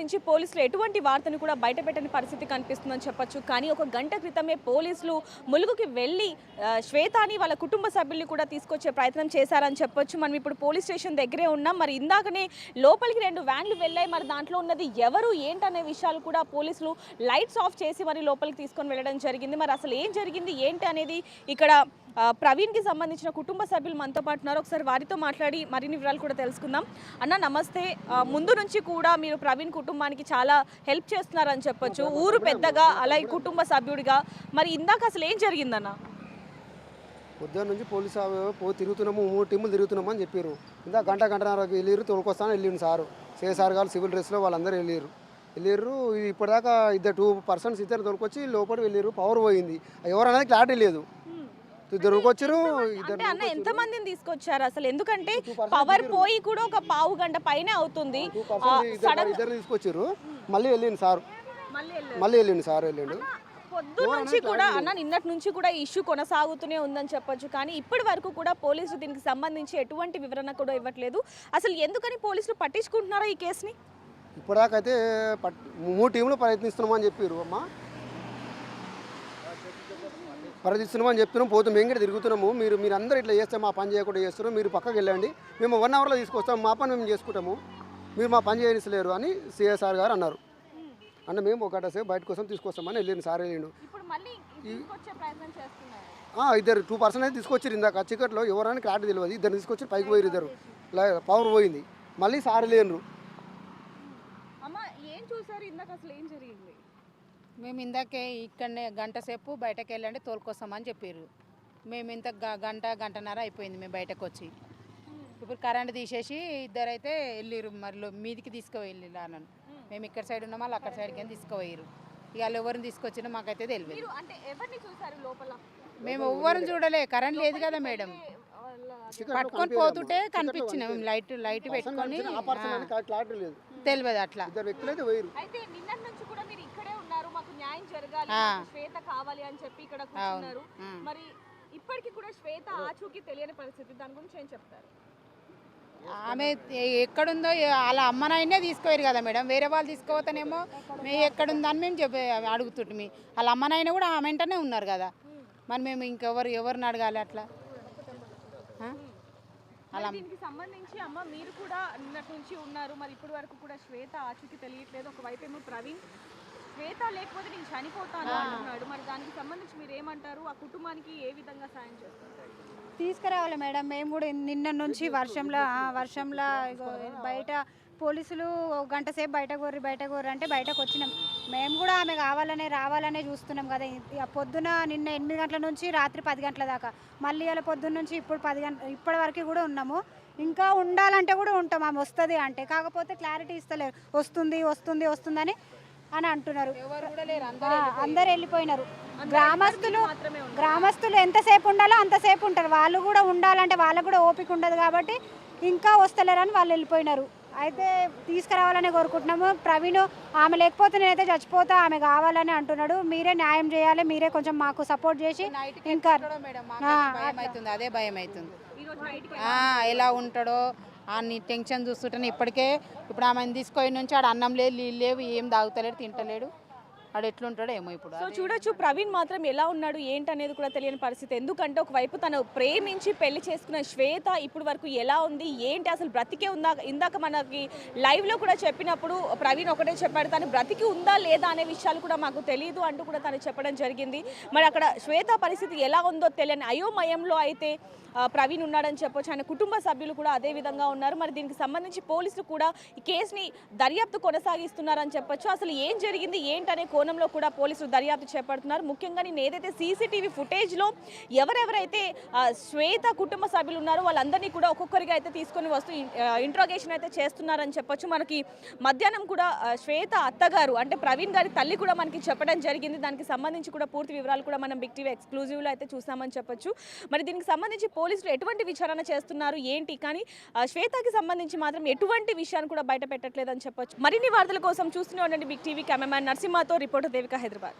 సంబంధించి పోలీసులు ఎటువంటి వార్తను కూడా బయటపెట్టని పరిస్థితి కనిపిస్తుందని చెప్పొచ్చు. కానీ ఒక గంట క్రితమే పోలీసులు ములుగుకి వెళ్ళి శ్వేతాని వాళ్ళ కుటుంబ సభ్యుల్ని కూడా తీసుకొచ్చే ప్రయత్నం చేశారని చెప్పొచ్చు. మనం ఇప్పుడు పోలీస్ స్టేషన్ దగ్గరే ఉన్నాం. మరి ఇందాకనే లోపలికి 2 వ్యాన్లు వెళ్ళాయి. మరి దాంట్లో ఉన్నది ఎవరు ఏంటనే విషయాలు కూడా పోలీసులు లైట్స్ ఆఫ్ చేసి మరి లోపలికి తీసుకొని వెళ్ళడం జరిగింది. మరి అసలు ఏం జరిగింది ఏంటి అనేది ఇక్కడ ప్రవీణ్కి సంబంధించిన కుటుంబ సభ్యులు మనతో పాటు ఉన్నారు. ఒకసారి వారితో మాట్లాడి మరిన్ని వివరాలు కూడా తెలుసుకుందాం. అన్న నమస్తే. ముందు నుంచి కూడా మీరు ప్రవీణ్ కుటుంబానికి చాలా హెల్ప్ చేస్తున్నారని చెప్పొచ్చు, ఊరు పెద్దగా అలాగే కుటుంబ సభ్యుడిగా. మరి ఇందాక అసలు ఏం జరిగిందన్న? పొద్దున్న నుంచి పోలీసు తిరుగుతున్నాము, 3 టీములు తిరుగుతున్నాము అని చెప్పారు. ఇందా గంటన్నరకు వెళ్ళారు, తోలుకొస్తాను వెళ్ళిండు సారు. సార్ గారు సివిల్ డ్రెస్లో వాళ్ళందరూ వెళ్ళారు. ఇప్పటిదాకా 2 పర్సన్స్ ఇద్దరు తోలుకొచ్చి లోపల వెళ్ళారు. పవర్ పోయింది, ఎవరు అనేది క్లారిటీ లేదు. ఇద్దరు వచ్చారు. అంటే అన్న ఎంత మందిని తీసుకొచ్చారు అసలు? ఎందుకంటే పవర్ పోయి కూడా ఒక పావు గంట పైనే అవుతుంది. ఇద్దరు తీసుకొచ్చారు. మళ్ళీ వెళ్ళింది సార్, మళ్ళీ వెళ్ళిండు సార్ వెళ్ళిండు. పొద్దు నుంచి కూడా అన్న నిన్నటి నుంచి కూడా ఈ ఇష్యూ కొనసాగుతూనే ఉందని చెప్పొచ్చు. కానీ ఇప్పటి వరకు కూడా పోలీసులు దీనికి సంబంధించి ఎటువంటి వివరణ కూడా ఇవ్వట్లేదు. అసలు ఎందుకని పోలీసులు పట్టించుకుంటున్నారా ఈ కేసుని? ఇప్పటిదాకా అయితే 3 టీంలు ప్రయత్నిస్తున్నామని చెప్పారు. ప్రయత్నిస్తున్నామని చెప్తున్నాం, పోతాం. మేము కూడా తిరుగుతున్నాము. మీరు అందరూ ఇట్లా చేస్తే మా పని చేయకుండా చేస్తున్నారు, మీరు పక్కకి వెళ్ళండి, మేము 1 అవర్లో తీసుకొస్తాం, మా పని మేము చేసుకుంటాము, మీరు మా పని చేయనిస్తలేరు అని సిఎస్ఆర్ గారు అన్నారు. అంటే మేము 1 గంట సేపు బయట కోసం తీసుకొస్తామని వెళ్ళిండు సార్ వెళ్ళిండు. ఇద్దరు 2 పర్సన్ అయితే తీసుకొచ్చారు. ఇందాక చీకట్లో ఎవరైనా క్లారిటీ తెలియదు. ఇద్దరు తీసుకొచ్చి పైకి పోయారు. ఇద్దరు పవర్ పోయింది, మళ్ళీ సార్ లేరు. మేము ఇందాకే ఇక్కడనే గంట సేపు బయటకు వెళ్ళండి తోలుకొస్తామని చెప్పారు. మేము ఇంత గంటన్నర అయిపోయింది మేము బయటకు వచ్చి. ఇప్పుడు కరెంట్ తీసేసి ఇద్దరైతే వెళ్ళిరు, మరి మీదికి తీసుకువెళ్ళి నన్ను. మేము ఇక్కడ సైడ్ ఉన్నాం, వాళ్ళు అక్కడ సైడ్కి తీసుకుపోయారు. ఇక వాళ్ళు ఎవరిని తీసుకొచ్చినా మాకైతే తెలియదు. మేము ఎవ్వరిని చూడలే, కరెంట్ లేదు కదా మేడం. పట్టుకొని పోతుంటే కనిపించిన మేము లైట్ పెట్టుకొని తెలియదు అట్లా. న్యాయం జరగాలి, శ్వేత కావాలి అని చెప్పి ఇక్కడ కూర్చున్నారు. మరి ఇప్పటికీ కూడా శ్వేత ఆచూకీ తెలియని పరిస్థితి, దాని గురించి ఏం చెప్తారు? ఆమె ఎక్కడుందో వాళ్ళ అమ్మనైనా తీసుకోరు కదా మేడం. వేరే వాళ్ళు తీసుకోవతనేమో మేము ఎక్కడుందని మేము అడుగుతుంటే వాళ్ళ అమ్మనైనా కూడా ఆమె వెంటనే ఉన్నారు కదా. మరి మేము ఎవరిని అడగాలి అట్లా? దీనికి సంబంధించి అమ్మ మీరు కూడా నిన్నటి నుంచి ఉన్నారు, మరి ఇప్పటి వరకు కూడా శ్వేత ఆచూకీ తెలియట్లేదు. ఒకవైపు ఏమో ప్రవీణ్ శ్వేత లేకపోతే నేను చనిపోతాను అంటున్నాడు. మరి దానికి సంబంధించి మీరు ఏమంటారు? ఆ కుటుంబానికి ఏ విధంగా సాయం చేస్తారు? తీసుకురావాలి మేడం. మేము కూడా నిన్న నుంచి వర్షంలో బయట పోలీసులు 1 గంట సేపు బయటకు అంటే బయటకు వచ్చినాం. మేము కూడా ఆమె రావాలనే చూస్తున్నాం కదా. పొద్దున నిన్న 8 గంటల నుంచి రాత్రి 10 గంటల దాకా, మళ్ళీ అలా పొద్దున్న నుంచి ఇప్పుడు 10 గంటల ఇప్పటి వరకు కూడా ఉన్నాము. ఇంకా ఉండాలంటే కూడా ఉంటాం ఆమె వస్తుంది అంటే. కాకపోతే క్లారిటీ ఇస్తలేరు, వస్తుందని అని అంటున్నారు. అందరు వెళ్ళిపోయినారు. గ్రామస్తులు ఎంతసేపు ఉండాలో అంతసేపు ఉంటారు. వాళ్ళు కూడా ఉండాలంటే వాళ్ళకు కూడా ఓపిక ఉండదు కాబట్టి ఇంకా వస్తలేరని వాళ్ళు వెళ్ళిపోయినారు. అయితే తీసుకురావాలని కోరుకుంటున్నాము. ప్రవీణ్ ఆమె లేకపోతే నేనైతే చచ్చిపోతా, ఆమె కావాలని అంటున్నాడు. మీరే న్యాయం చేయాలి, మీరే కొంచెం మాకు సపోర్ట్ చేసి. ఇంకా అదే భయం అవుతుంది, ఎలా ఉంటాడో అన్ని టెన్షన్ చూస్తుంటే. ఇప్పుడు ఆమెను తీసుకొని నుంచి ఆడ అన్నం లేదు, నీళ్ళు లేవు, ఏం తాగుతలేడు, తింటలేడు. ఆడు ఎట్లుంటాడో ఏమో ఇప్పుడు. సో చూడొచ్చు ప్రవీణ్ మాత్రం ఎలా ఉన్నాడు ఏంటి అనేది కూడా తెలియని పరిస్థితి. ఎందుకంటే ఒకవైపు తను ప్రేమించి పెళ్లి చేసుకున్న శ్వేత ఇప్పుడు వరకు ఎలా ఉంది ఏంటి, అసలు బ్రతికే ఉందా? ఇందాక మనకి లైవ్లో కూడా చెప్పినప్పుడు ప్రవీణ్ ఒకటే చెప్పాడు, తను బ్రతికి ఉందా లేదా అనే విషయాలు కూడా మాకు తెలియదు అంటూ కూడా తను చెప్పడం జరిగింది. మరి అక్కడ శ్వేత పరిస్థితి ఎలా ఉందో తెలియని అయోమయంలో అయితే ప్రవీణ్ ఉన్నాడని చెప్పొచ్చు. ఆయన కుటుంబ సభ్యులు కూడా అదే విధంగా ఉన్నారు. మరి దీనికి సంబంధించి పోలీసులు కూడా ఈ కేసుని దర్యాప్తు కొనసాగిస్తున్నారని చెప్పొచ్చు. అసలు ఏం జరిగింది ఏంటనే కోణంలో కూడా పోలీసులు దర్యాప్తు చేపడుతున్నారు. ముఖ్యంగా నేను ఏదైతే సీసీటీవీ ఫుటేజ్లో ఎవరెవరైతే శ్వేత కుటుంబ సభ్యులు ఉన్నారో వాళ్ళందరినీ కూడా ఒక్కొక్కరిగా అయితే తీసుకొని వస్తూ ఇంట్రోగేషన్ అయితే చేస్తున్నారని చెప్పొచ్చు. మనకి మధ్యాహ్నం కూడా శ్వేత అత్తగారు అంటే ప్రవీణ్ గారి తల్లి కూడా మనకి చెప్పడం జరిగింది. దానికి సంబంధించి కూడా పూర్తి వివరాలు కూడా మనం బిగ్ టీవీ ఎక్స్క్లూజివ్లో అయితే చూసామని చెప్పొచ్చు. మరి దీనికి సంబంధించి పోలీసులు ఎటువంటి విచారణ చేస్తున్నారు ఏంటి, కానీ శ్వేతకి సంబంధించి మాత్రం ఎటువంటి విషయాన్ని కూడా బయట పెట్టట్లేదని చెప్పొచ్చు. మరిన్ని వార్తల కోసం చూస్తూనే ఉండండి బిగ్ టీవీ. కెమెరామ్యాన్ నరసింహతో రిపోర్టర్ దేవిక, హైదరాబాద్.